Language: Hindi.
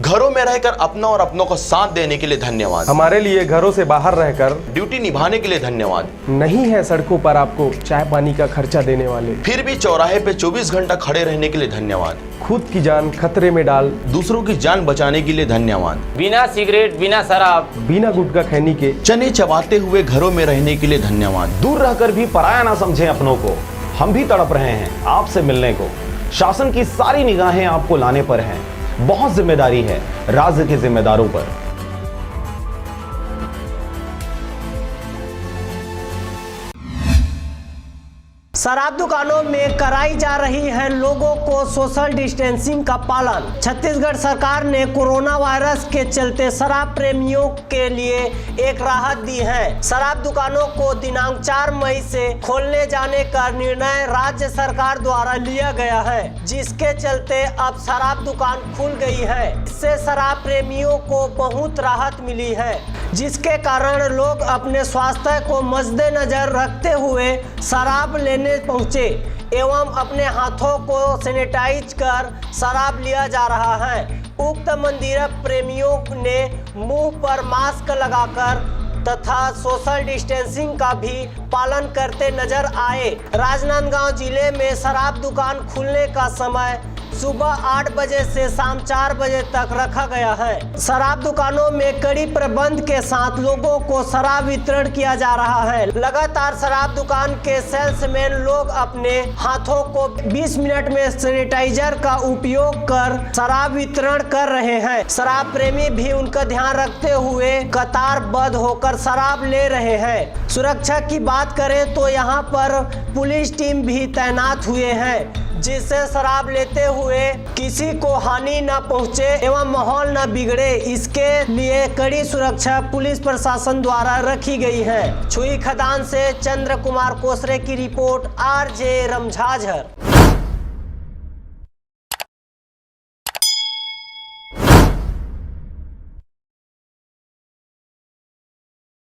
घरों में रहकर अपना और अपनों को साथ देने के लिए धन्यवाद। हमारे लिए घरों से बाहर रहकर ड्यूटी निभाने के लिए धन्यवाद। नहीं है सड़कों पर आपको चाय पानी का खर्चा देने वाले, फिर भी चौराहे पे 24 घंटा खड़े रहने के लिए धन्यवाद। खुद की जान खतरे में डाल दूसरों की जान बचाने के लिए धन्यवाद। बिना सिगरेट, बिना शराब, बिना गुटखा खैनी के चने चबाते हुए घरों में रहने के लिए धन्यवाद। दूर रहकर भी पराया ना समझें अपनों को। हम भी तड़प रहे हैं आपसे मिलने को। शासन की सारी निगाहें आपको लाने पर हैं। बहुत जिम्मेदारी है राज्य के जिम्मेदारों पर। शराब दुकानों में कराई जा रही है लोगों को सोशल डिस्टेंसिंग का पालन। छत्तीसगढ़ सरकार ने कोरोना वायरस के चलते शराब प्रेमियों के लिए एक राहत दी है। शराब दुकानों को दिनांक 4 मई से खोलने जाने का निर्णय राज्य सरकार द्वारा लिया गया है, जिसके चलते अब शराब दुकान खुल गई है। इससे शराब प्रेमियों को बहुत राहत मिली है, जिसके कारण लोग अपने स्वास्थ्य को मद्देनजर रखते हुए शराब लेने पहुंचे एवं अपने हाथों को सैनिटाइज कर शराब लिया जा रहा है। उक्त मंदिर प्रेमियों ने मुंह पर मास्क लगाकर तथा सोशल डिस्टेंसिंग का भी पालन करते नजर आए। राजनांदगांव जिले में शराब दुकान खुलने का समय सुबह 8 बजे से शाम 4 बजे तक रखा गया है। शराब दुकानों में कड़ी प्रबंध के साथ लोगों को शराब वितरण किया जा रहा है। लगातार शराब दुकान के सेल्समैन लोग अपने हाथों को 20 मिनट में सैनिटाइजर का उपयोग कर शराब वितरण कर रहे हैं। शराब प्रेमी भी उनका ध्यान रखते हुए कतारबद्ध होकर शराब ले रहे हैं। सुरक्षा की बात करें तो यहाँ पर पुलिस टीम भी तैनात हुए हैं, जिससे शराब लेते हुए किसी को हानि न पहुंचे एवं माहौल न बिगड़े, इसके लिए कड़ी सुरक्षा पुलिस प्रशासन द्वारा रखी गई है। छुई खदान से चंद्र कुमार कोसरे की रिपोर्ट, RJ रमझाझर।